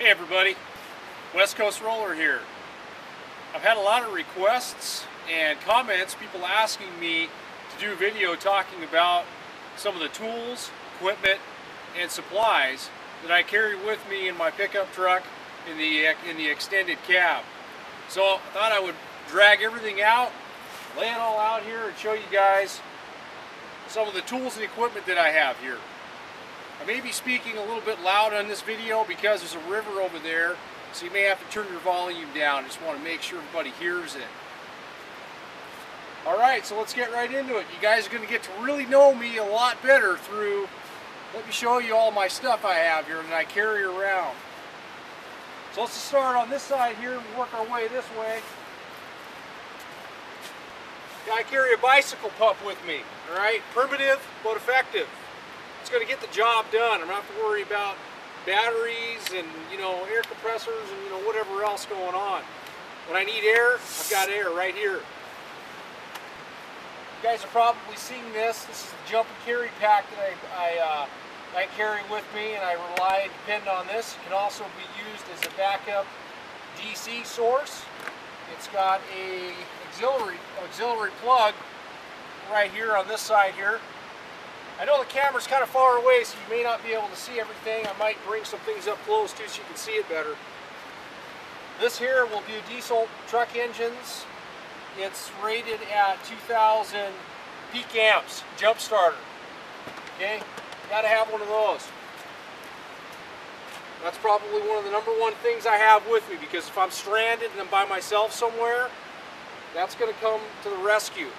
Hey everybody, West Coast Roller here. I've had a lot of requests and comments, people asking me to do a video talking about some of the tools, equipment, and supplies that I carry with me in my pickup truck in the extended cab. So I thought I would drag everything out, lay it all out here, and show you guys some of the tools and equipment that I have here. I may be speaking a little bit loud on this video because there's a river over there, so you may have to turn your volume down. I just want to make sure everybody hears it. Alright, so let's get right into it. You guys are going to get to really know me a lot better through, let me show you all my stuff I have here that I carry around. So let's just start on this side here and work our way this way. I carry a bicycle pump with me, alright? Primitive, but effective. It's going to get the job done. I'm not have to worry about batteries and air compressors and whatever else going on. When I need air, I've got air right here. You guys have probably seen this. This is the jump and carry pack that I carry with me, and I rely and depend on this. It can also be used as a backup DC source. It's got a auxiliary plug right here on this side here. I know the camera's kind of far away, so you may not be able to see everything. I might bring some things up close too so you can see it better. This here will do diesel truck engines. It's rated at 2000 peak amps, jump starter. Okay, gotta have one of those. That's probably one of the #1 things I have with me, because if I'm stranded and I'm by myself somewhere, that's gonna come to the rescue.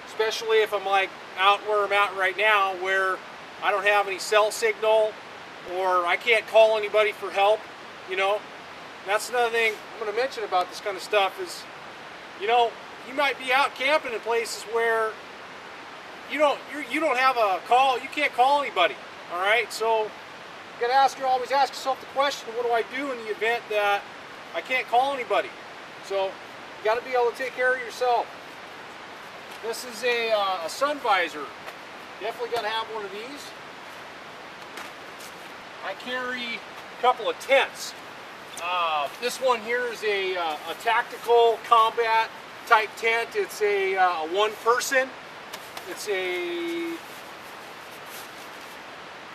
Especially if I'm like out where I'm at right now, where I don't have any cell signal or I can't call anybody for help. That's another thing I'm going to mention about this kind of stuff is, you might be out camping in places where you don't have a call, you can't call anybody. All right, so you got to always ask yourself the question: what do I do in the event that I can't call anybody? So you got to be able to take care of yourself. This is a sun visor. Definitely got to have one of these. I carry a couple of tents. This one here is a tactical combat type tent. It's a one person. It's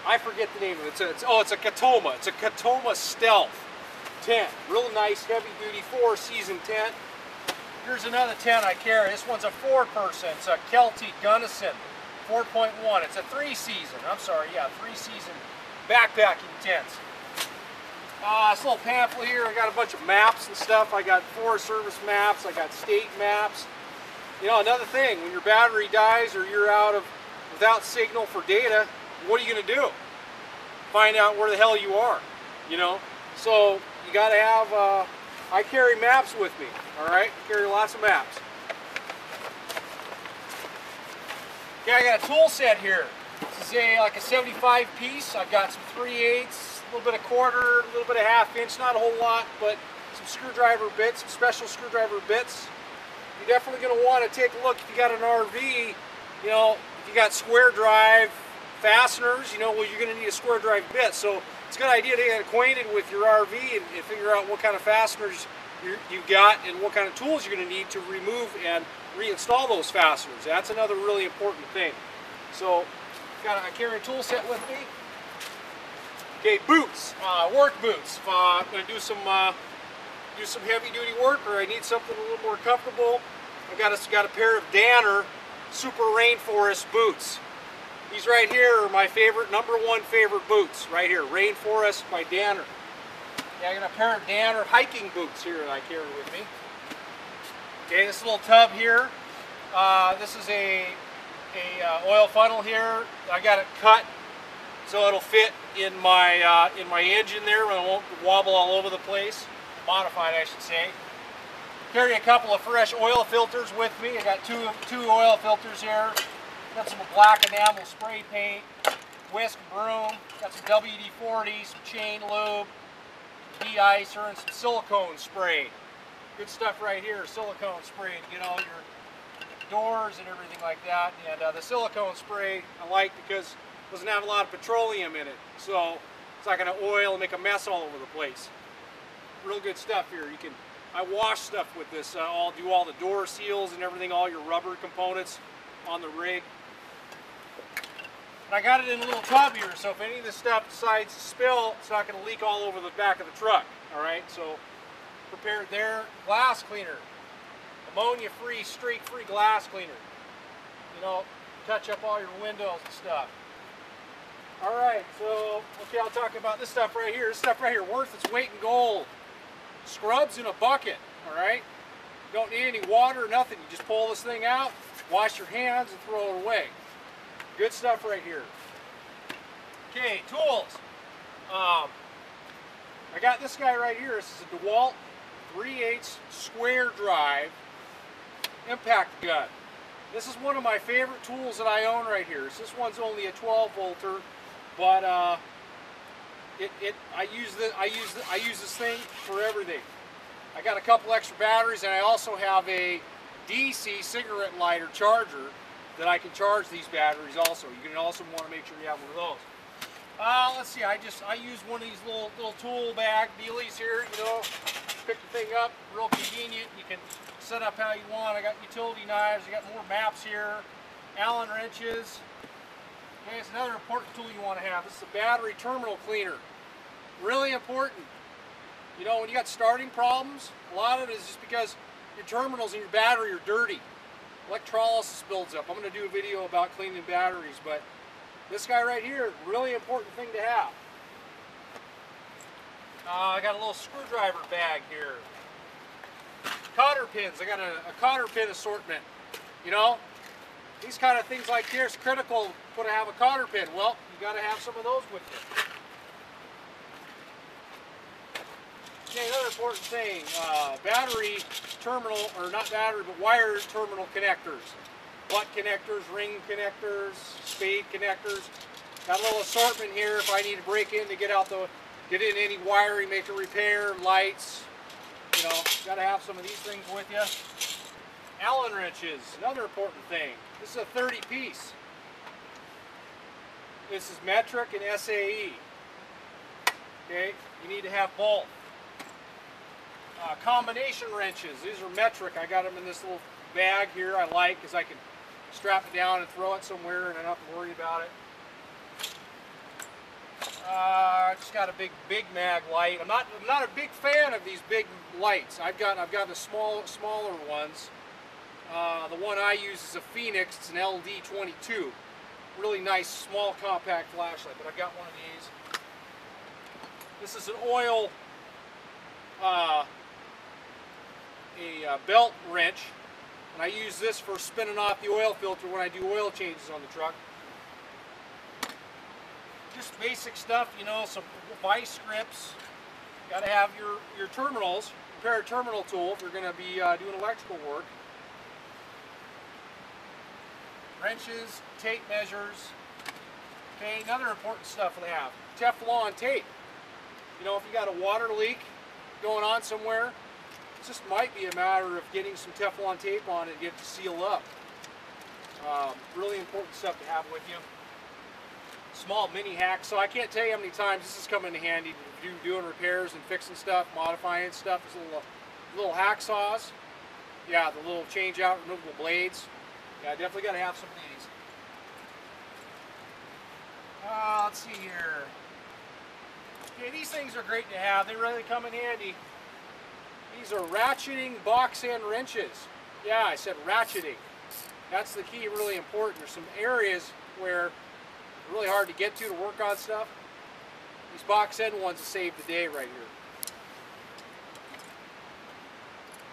I forget the name of it. It's a Katoma. It's a Katoma Stealth tent. Real nice, heavy duty 4-season tent. Here's another tent I carry. This one's a 4-person. It's a Kelty Gunnison 4.1. It's a 3-season. I'm sorry, yeah, 3-season backpacking tent. This little pamphlet here, I got a bunch of maps and stuff. I got Forest Service maps. I got state maps. Another thing, when your battery dies or you're without signal for data, what are you going to do? Find out where the hell you are. So you got to have. I carry maps with me, alright? I carry lots of maps. Okay, I got a tool set here. This is like a 75 piece. I've got some 3/8, a little bit of quarter, a little bit of 1/2 inch, not a whole lot, but some screwdriver bits, some special screwdriver bits. You're definitely going to want to take a look if you got an RV, if you got square drive fasteners, well, you're going to need a square drive bit. So it's a good idea to get acquainted with your RV and figure out what kind of fasteners you've got and what kind of tools you're going to need to remove and reinstall those fasteners. That's another really important thing. So I carry a tool set with me. Okay, boots, work boots. If I'm going to do some heavy duty work, or I need something a little more comfortable, I've got a pair of Danner Super Rainforest boots. These right here are my favorite, #1 favorite boots, right here, Rainforest by Danner. Yeah, I got a pair of Danner hiking boots here that I carry with me. Okay, this little tub here, this is a oil funnel here. I got it cut so it'll fit in my engine there, and it won't wobble all over the place. Modified, I should say. Carry a couple of fresh oil filters with me. I got two oil filters here. Got some black enamel spray paint, whisk broom, got some WD-40, some chain lube, de-icer, and some silicone spray. Good stuff right here, silicone spray to get all your doors and everything like that. And the silicone spray I like because it doesn't have a lot of petroleum in it. So It's not going to oil and make a mess all over the place. Real good stuff here. I wash stuff with this. I'll do all the door seals and everything, all your rubber components on the rig. And I got it in a little tub here, so if any of this stuff decides to spill, it's not going to leak all over the back of the truck. All right, so prepared there. Glass cleaner, ammonia-free, streak-free glass cleaner. You know, touch up all your windows and stuff. All right, so okay, I'll talk about this stuff right here. This stuff right here, worth its weight in gold. Scrubs in a bucket. All right, you don't need any water or nothing. You just pull this thing out, wash your hands, and throw it away. Good stuff right here. Okay, tools. I got this guy right here. This is a DeWalt 3/8 square drive impact gun. This is one of my favorite tools that I own right here. So this one's only a 12 volter, but I use this thing for everything. I got a couple extra batteries, and I also have a DC cigarette lighter charger that I can charge these batteries also. You can also want to make sure you have one of those. Let's see, I use one of these little tool bag dealies here, you know, pick the thing up, real convenient. You can set up how you want. I got utility knives, I got more maps here, Allen wrenches. Okay, it's another important tool you want to have. This is a battery terminal cleaner. Really important. You know, when you got starting problems, a lot of it is just because your terminals and your battery are dirty. Electrolysis builds up. I'm going to do a video about cleaning batteries, but this guy right here, really important thing to have. I got a little screwdriver bag here. Cotter pins. I got a cotter pin assortment. You know, these kind of things like this, critical to have a cotter pin. Well, you got to have some of those with you. Okay, another important thing, battery terminal, or not battery, but wire terminal connectors. Butt connectors, ring connectors, spade connectors. Got a little assortment here if I need to break in to get in any wiring, make a repair, lights. You know, got to have some of these things with you. Allen wrenches, another important thing. This is a 30 piece. This is metric and SAE. Okay, you need to have both. Combination wrenches, these are metric. I got them in this little bag here I like because I can strap it down and throw it somewhere and I don't have to worry about it. I just got a big mag light. I'm not a big fan of these big lights. I've got the smaller ones. The one I use is a Phoenix. It's an LD22. Really nice small compact flashlight, but I've got one of these. This is an oil belt wrench, and I use this for spinning off the oil filter when I do oil changes on the truck. Just basic stuff, you know, some vice grips. Got to have your terminals. Prepare a terminal tool if you're going to be doing electrical work. Wrenches, tape measures. Okay, another important stuff they have. Teflon tape. You know, if you got a water leak going on somewhere, it just might be a matter of getting some Teflon tape on it and get it to seal up. Really important stuff to have with you. Small mini hack. So I can't tell you how many times this has come in handy to doing repairs and fixing stuff, modifying stuff. There's little hacksaws. Yeah, the little change out removable blades. Yeah, definitely got to have some of these. Let's see here. Okay, these things are great to have. They really come in handy. These are ratcheting box end wrenches. Yeah, I said ratcheting. That's the key, really important. There's some areas where it's really hard to get to work on stuff. These box end ones will save the day right here.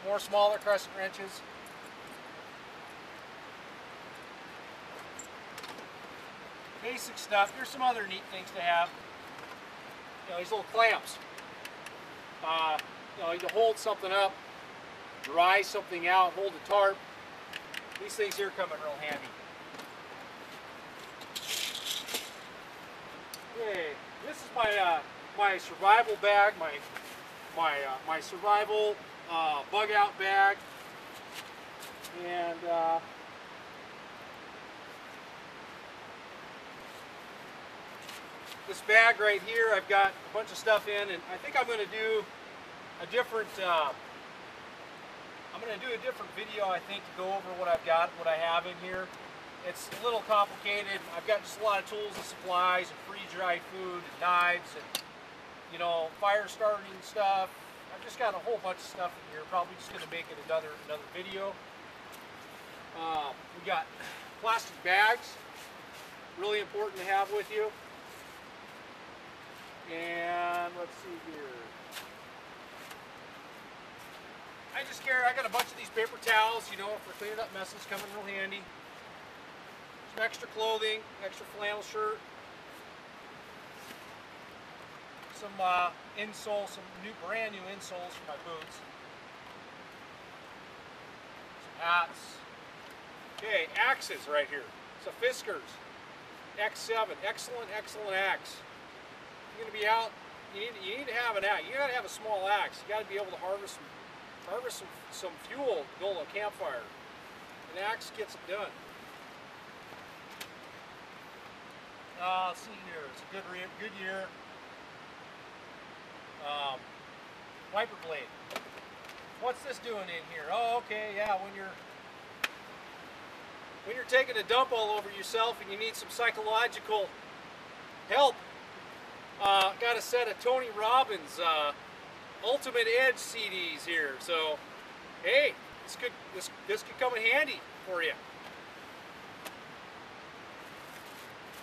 More smaller crescent wrenches. Basic stuff. Here's some other neat things to have. You know, these little clamps. You know, to hold something up, dry something out, hold a tarp. These things here come in real handy. Okay, this is my survival bag, my survival bug out bag, and this bag right here, I've got a bunch of stuff in, and I think I'm going to do a different video, I think, to go over what I've got, what I have in here. It's a little complicated. I've got just a lot of tools and supplies and freeze-dried food and knives and, you know, fire starting stuff. I've just got a whole bunch of stuff in here. Probably just going to make it another video. We got plastic bags, really important to have with you. And let's see here. I got a bunch of these paper towels, you know, for cleaning up messes, come in real handy. Some extra clothing, extra flannel shirt. Some insoles, some brand new insoles for my boots. Some hats. Okay, axes right here. So Fiskars X7, excellent axe. You're gonna be out. You need to have an axe. You gotta have a small axe. You gotta be able to harvest some fuel to build a campfire. An axe gets it done. Let's see here. It's a good year. Wiper blade. What's this doing in here? Oh, okay, yeah. When you're taking a dump all over yourself and you need some psychological help, got a set of Tony Robbins Ultimate Edge CDs here. So, hey, this could come in handy for you.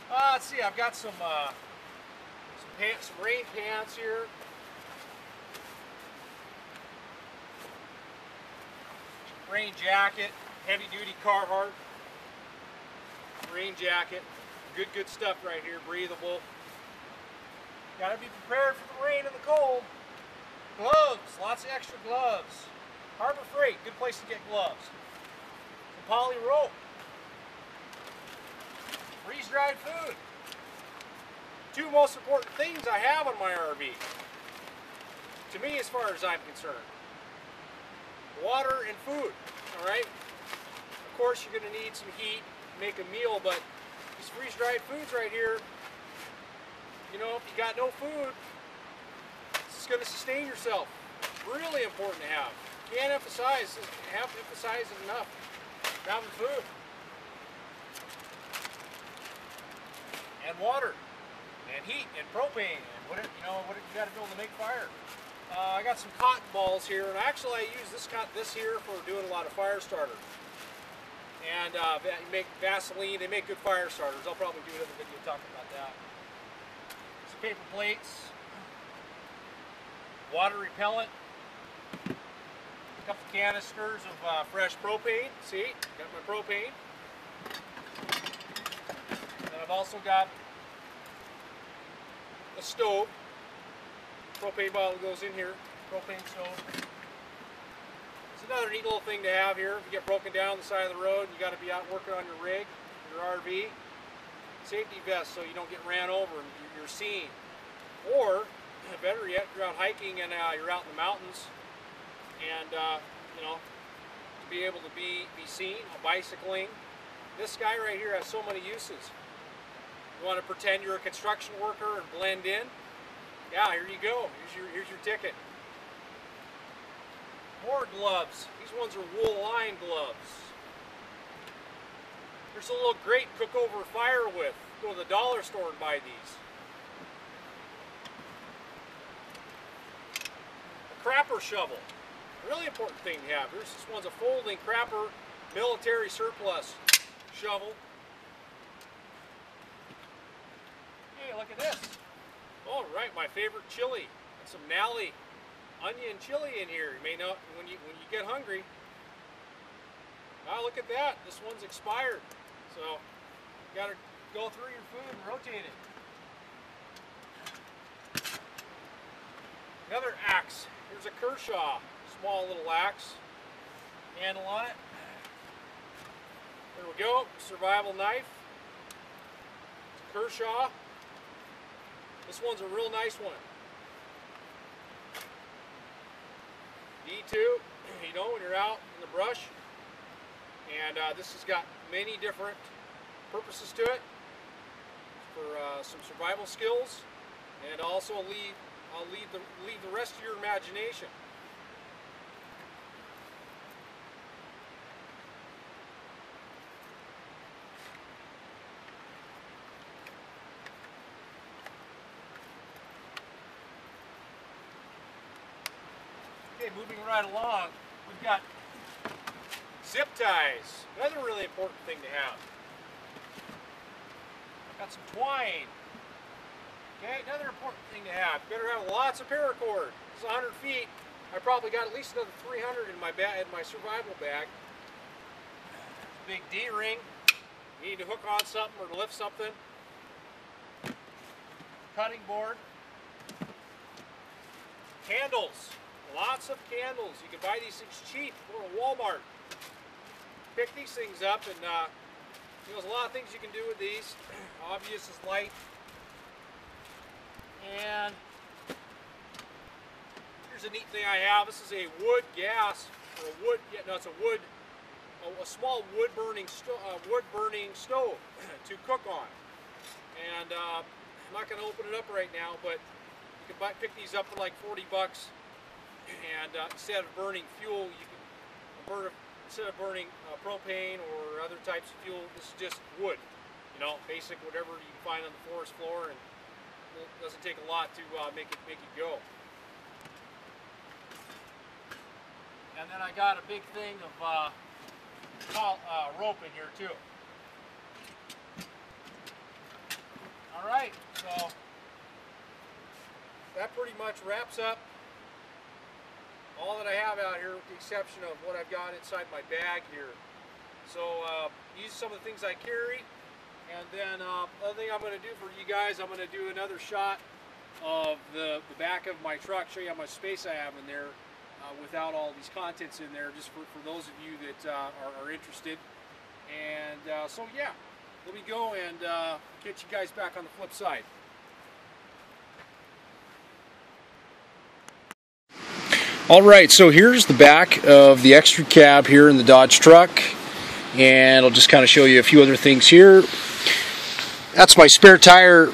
Let's see. I've got some rain pants here. Rain jacket, heavy duty Carhartt. Rain jacket, good stuff right here, breathable. Gotta be prepared for the rain and the cold. Gloves, lots of extra gloves. Harbor Freight, good place to get gloves. Some poly rope. Freeze-dried food. Two most important things I have on my RV. To me, as far as I'm concerned. Water and food, all right? Of course, you're gonna need some heat to make a meal, but these freeze-dried foods right here, you know, if you got no food, it's going to sustain yourself. Really important to have. Can't emphasize it enough. Having food. And water. And heat and propane. And what you got to build to make fire. I got some cotton balls here, and actually I use this here for doing a lot of fire starters. And you make Vaseline, they make good fire starters. I'll probably do another video talking about that. Some paper plates, water repellent, a couple canisters of fresh propane. See, got my propane. And I've also got a stove. Propane bottle goes in here, propane stove. It's another neat little thing to have here. If you get broken down on the side of the road and you got to be out working on your rig, your RV, safety vest so you don't get ran over and you're seen. Or, better yet, you're out hiking and you're out in the mountains and, you know, to be able to be seen, bicycling. This guy right here has so many uses. You want to pretend you're a construction worker and blend in? Yeah, here you go. Here's your ticket. More gloves. These ones are wool-lined gloves. There's a little grate to cook over a fire with. Go to the dollar store and buy these. A crapper shovel. Really important thing to have. This one's a folding crapper military surplus shovel. Hey, look at this. All right, my favorite chili. And some Nally onion chili in here. You may know when you get hungry. Oh, look at that. This one's expired. So you gotta go through your food and rotate it. Another axe. Here's a Kershaw. Small little axe. Handle on it. There we go. Survival knife. Kershaw. This one's a real nice one. D2, you know, when you're out in the brush. And this has got many different purposes to it. for some survival skills, and also I'll leave the rest to your imagination. Okay, moving right along, we've got zip ties. Another really important thing to have. Got some twine. Okay, another important thing to have. You better have lots of paracord. This is 100 feet. I probably got at least another 300 in my survival bag. Big D-ring. You need to hook on something or to lift something. Cutting board. Candles. Lots of candles. You can buy these things cheap. Go to Walmart. Pick these things up, and there's a lot of things you can do with these. Obvious is light. And here's a neat thing I have. This is a wood gas, or a wood. Yeah, no, it's a small wood burning stove to cook on. And I'm not going to open it up right now, but you can pick these up for like 40 bucks. And instead of burning fuel, you can instead of burning propane or other types of fuel, this is just wood. You know, basic whatever you can find on the forest floor, and it doesn't take a lot to make it go. And then I got a big thing of rope in here too. All right, so that pretty much wraps up all that I have out here, with the exception of what I've got inside my bag here. So these are some of the things I carry, and then other thing I'm going to do for you guys, I'm going to do another shot of the back of my truck, show you how much space I have in there without all these contents in there, just for those of you that are interested. And so yeah, let me go and get you guys back on the flip side. Alright, so here's the back of the extra cab here in the Dodge truck, and I'll just kind of show you a few other things here. That's my spare tire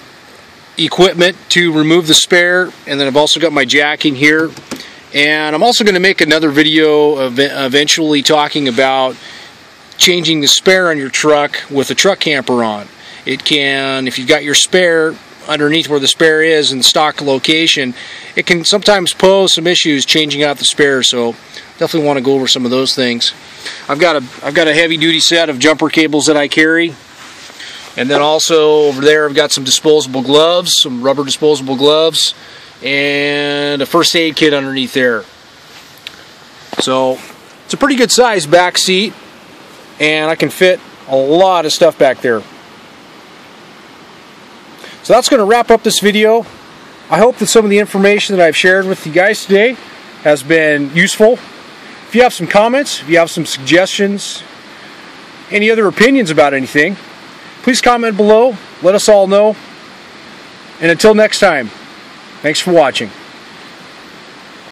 equipment to remove the spare, and then I've also got my jacking here. And I'm also going to make another video eventually talking about changing the spare on your truck with a truck camper on. It can, if you've got your spare underneath where the spare is in the stock location, it can sometimes pose some issues changing out the spare, so definitely want to go over some of those things. I've got a heavy-duty set of jumper cables that I carry, and then also over there I've got some disposable gloves, some rubber disposable gloves, and a first aid kit underneath there. So it's a pretty good size back seat, and I can fit a lot of stuff back there. So that's going to wrap up this video. I hope that some of the information that I've shared with you guys today has been useful. If you have some comments, if you have some suggestions, any other opinions about anything, please comment below. Let us all know. And until next time, thanks for watching.